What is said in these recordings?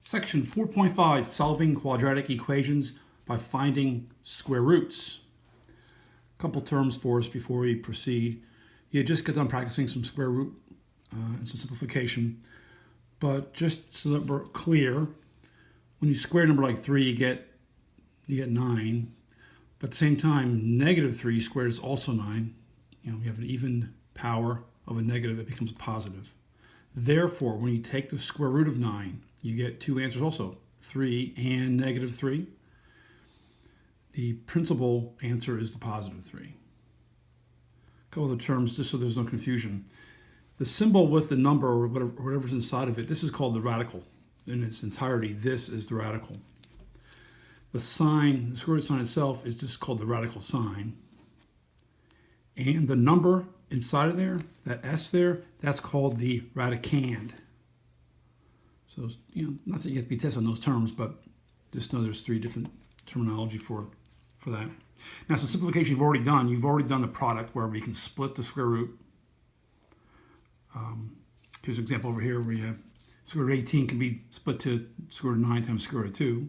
Section 4.5, Solving Quadratic Equations by Finding Square Roots. A couple terms for us before we proceed. You just got done practicing some square root and some simplification. But just so that we're clear, when you square a number like 3, you get 9. But at the same time, negative 3 squared is also 9. You have an even power of a negative, it becomes a positive. Therefore, when you take the square root of 9, you get two answers also, 3 and negative 3. The principal answer is the positive 3. A couple other terms, just so there's no confusion. The symbol with the number or whatever's inside of it, this is called the radical. In its entirety, this is the radical. The sign, the square root sign itself, is just called the radical sign. And the number inside of there, that S there, that's called the radicand. So, not that you have to be tested on those terms, but just know there's 3 different terminology for that. Now, so simplification you've already done the product where we can split the square root. Here's an example over here where you have square root of 18 can be split to square root of 9 times square root of 2.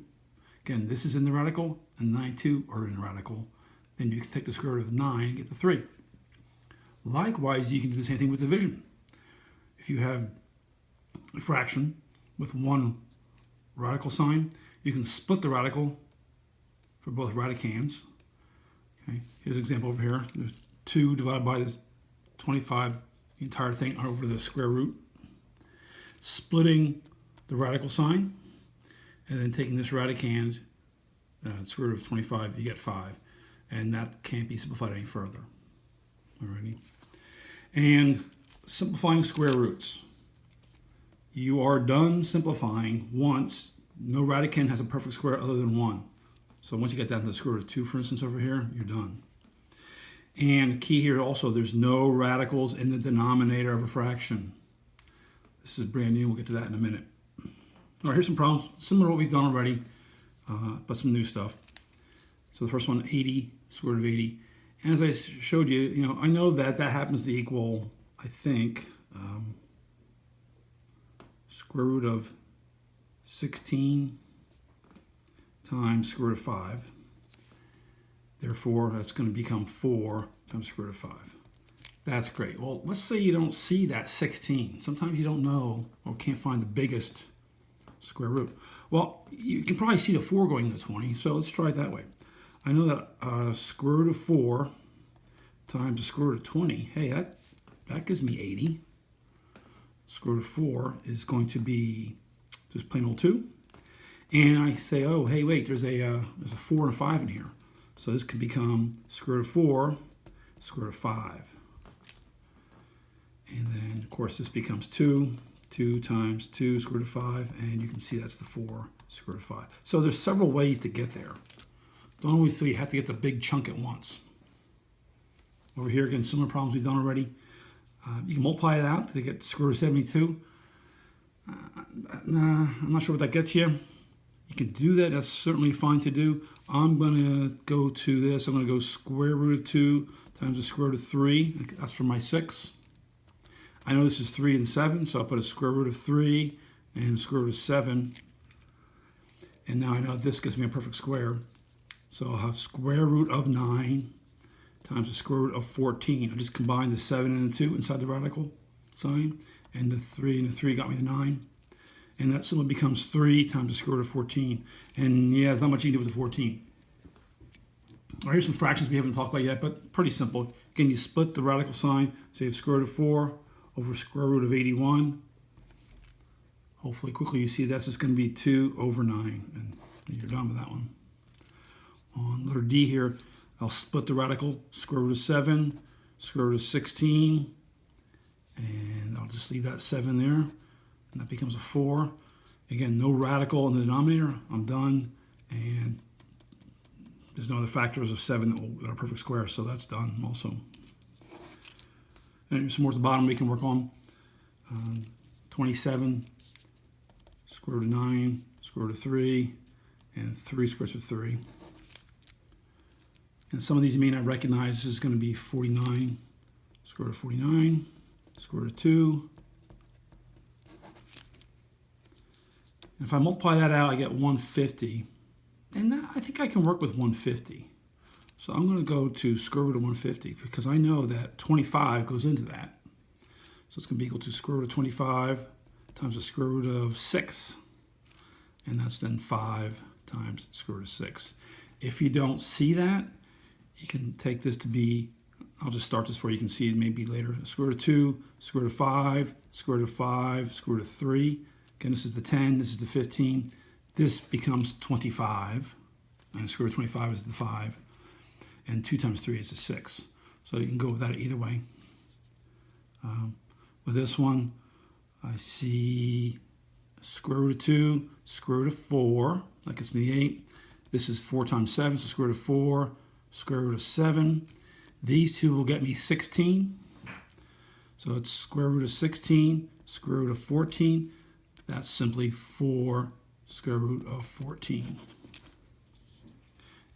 Again, this is in the radical, and 9, 2 are in the radical. Then you can take the square root of 9 and get the 3. Likewise, you can do the same thing with division. If you have a fraction with one radical sign, you can split the radical for both radicands. Okay. Here's an example over here. There's 2 divided by this 25, the entire thing over the square root. Splitting the radical sign, and then taking this radicand, square root of 25, you get 5. And that can't be simplified any further. Alrighty. And simplifying square roots. You are done simplifying once. No radicand has a perfect square other than 1. So once you get down to the square root of 2, for instance, over here, you're done. And key here also, there's no radicals in the denominator of a fraction. This is brand new. We'll get to that in a minute. All right, here's some problems similar to what we've done already, but some new stuff. So the first one, 80, square root of 80. And as I showed you, I know that happens to equal, I think, square root of 16 times square root of 5. Therefore, that's going to become 4 times square root of 5. That's great. Well, let's say you don't see that 16. Sometimes you don't know or can't find the biggest square root. Well, you can probably see the 4 going to 20, so let's try it that way. I know that square root of 4 times the square root of 20, hey, that gives me 80. Square root of 4 is going to be just plain old 2. And I say, oh, hey, wait, there's a 4 and a 5 in here. So this can become square root of 4, square root of 5. And then, of course, this becomes 2. 2 times 2, square root of 5. And you can see that's the 4, square root of 5. So there's several ways to get there. Don't always feel you have to get the big chunk at once. Over here, again, similar problems we've done already. You can multiply it out to get square root of 72. I'm not sure what that gets you. You can do that. That's certainly fine to do. I'm going to go to this. I'm going to go square root of 2 times the square root of 3. That's for my 6. I know this is 3 and 7, so I'll put a square root of 3 and square root of 7. And now I know this gives me a perfect square. So I'll have square root of 9 times the square root of 14. I just combined the 7 and the 2 inside the radical sign, and the 3 and the 3 got me the 9. And that simply becomes 3 times the square root of 14. And yeah, there's not much you can do with the 14. All right, here's some fractions we haven't talked about yet, but pretty simple. Again, you split the radical sign, so you have square root of 4 over square root of 81. Hopefully quickly you see that's just going to be 2 over 9. And you're done with that one. On letter D here, I'll split the radical, square root of 7, square root of 16, and I'll just leave that 7 there, and that becomes a 4. Again, no radical in the denominator. I'm done, and there's no other factors of 7 that are perfect squares, so that's done also. And here's some more at the bottom we can work on. 27, square root of 9, square root of 3, and 3 square root of 3. And some of these you may not recognize. This is going to be 49, square root of 49, square root of 2, If I multiply that out, I get 150. And that, I think I can work with 150. So I'm going to go to square root of 150 because I know that 25 goes into that. So it's going to be equal to square root of 25 times the square root of 6. And that's then 5 times square root of 6. If you don't see that, you can take this to be, I'll just start this for you can see it maybe later. Square root of 2, square root of 5, square root of 5, square root of 3. Again, this is the 10, this is the 15. This becomes 25. And square root of 25 is the 5. And 2 times 3 is the 6. So you can go with that either way. With this one, I see square root of 2, square root of 4. That gives me 8. This is 4 times 7, so square root of 4, square root of 7. These two will get me 16. So it's square root of 16, square root of 14. That's simply 4 square root of 14.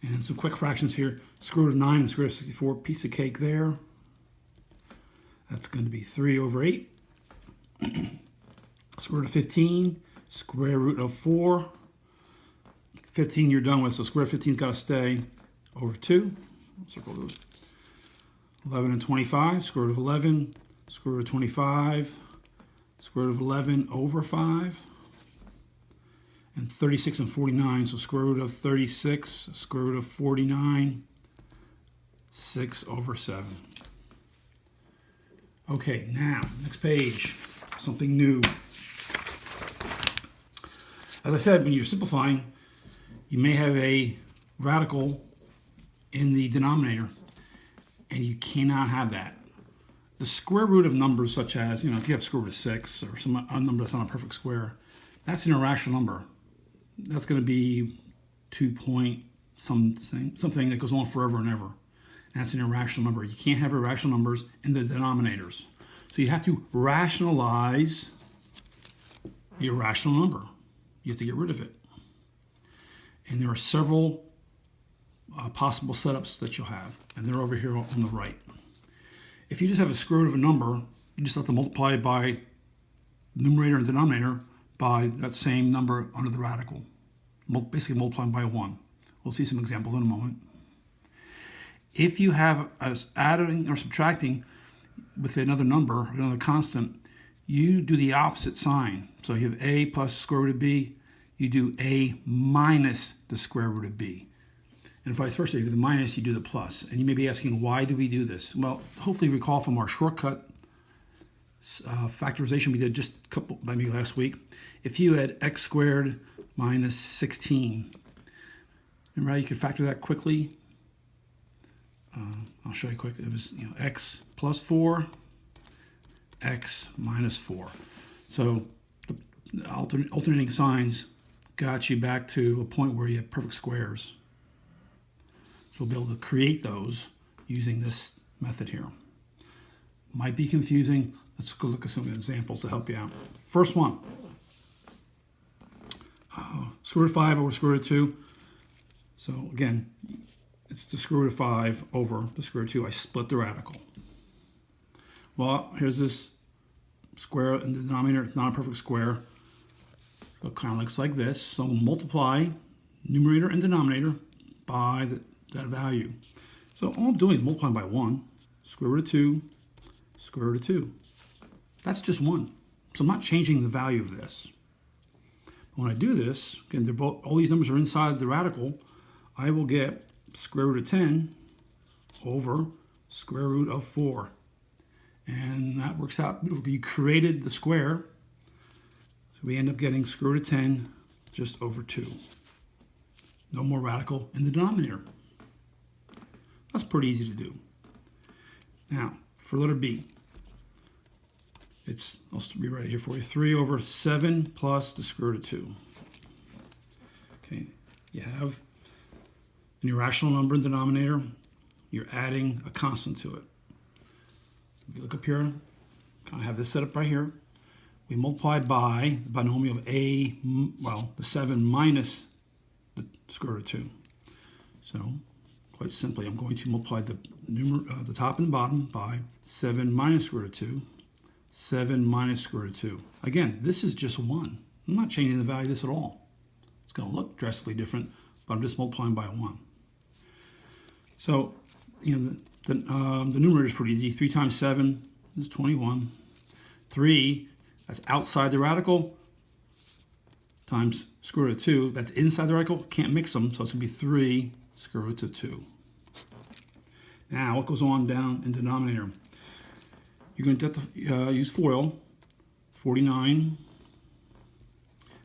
And some quick fractions here. Square root of 9 and square root of 64, piece of cake there. That's going to be 3 over 8. Square root of 15, square root of 4. 15 you're done with, so square root of 15's got to stay over 2. Circle those. 11 and 25, square root of 11, square root of 25, square root of 11 over 5. And 36 and 49, so square root of 36, square root of 49, 6 over 7. Okay, now, next page, something new. As I said, when you're simplifying, you may have a radical in the denominator, and you cannot have that. The square root of numbers such as, if you have square root of 6 or some number that's not a perfect square, that's an irrational number. That's going to be 2 point something that goes on forever and ever. That's an irrational number. You can't have irrational numbers in the denominators. So you have to rationalize the irrational number. You have to get rid of it. And there are several possible setups that you'll have, and they're over here on the right. If you just have a square root of a number, you just have to multiply it by numerator and denominator by that same number under the radical, basically multiplying by 1. We'll see some examples in a moment. If you have us adding or subtracting with another number, another constant, you do the opposite sign. So you have a plus square root of b, you do a minus the square root of b. And vice versa, you do the minus, you do the plus. And you may be asking, why do we do this? Well, hopefully you recall from our shortcut factorization we did just maybe last week. If you had x squared minus 16, remember how you could factor that quickly? I'll show you quick. It was x plus 4, x minus 4. So the alternating signs got you back to a point where you have perfect squares. So we'll be able to create those using this method here. Might be confusing. Let's go look at some examples to help you out. First one, square root of 5 over square root of 2. So again, it's the square root of 5 over the square root of 2. I split the radical. Well, here's this square in the denominator. It's not a perfect square. So it kind of looks like this. So we'll multiply numerator and denominator by that value. So all I'm doing is multiplying by 1. Square root of 2, square root of 2. That's just 1. So I'm not changing the value of this. When I do this, again, they're both, all these numbers are inside the radical, I will get square root of 10 over square root of 4. And that works out beautiful. You created the square, so we end up getting square root of 10 just over 2. No more radical in the denominator. That's pretty easy to do. Now, for letter B, I'll rewrite it here for you. 3 over 7 plus the square root of 2. Okay, you have an irrational number in the denominator. You're adding a constant to it. If you look up here, kind of have this set up right here. We multiply by the binomial of the 7 minus the square root of 2. So, quite simply, I'm going to multiply the top and bottom by 7 minus square root of 2. 7 minus square root of 2. Again, this is just 1. I'm I'm not changing the value of this at all. It's going to look drastically different, but I'm just multiplying by 1. So, the numerator is pretty easy. 3 times 7 is 21. 3, that's outside the radical, times square root of 2. That's inside the radical. Can't mix them, so it's going to be 3 square root of 2. Now, what goes on down in denominator? You're going to have to use FOIL, 49.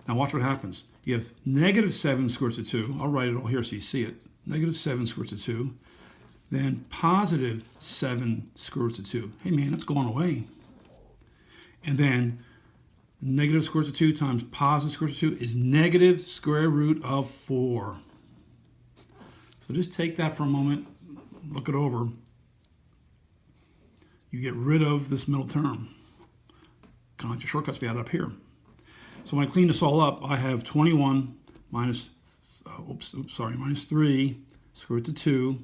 Now watch what happens. You have negative 7 square root of 2. I'll write it all here so you see it. Negative 7 square root of 2. Then positive 7 square root of 2. Hey man, that's going away. And then negative square root of 2 times positive square root of 2 is negative square root of 4. So just take that for a moment, look it over. You get rid of this middle term. Kind of like your shortcuts be added up here. So when I clean this all up, I have 21 minus, minus 3 square root of 2.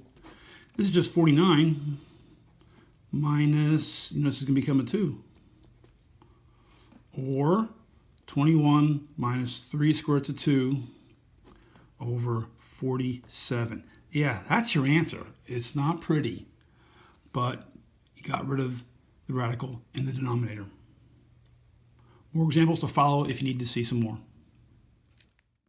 This is just 49 minus, this is going to become a 2. Or 21 minus 3 square root of 2 over 47. Yeah, that's your answer. It's not pretty, but you got rid of the radical in the denominator. More examples to follow if you need to see some more.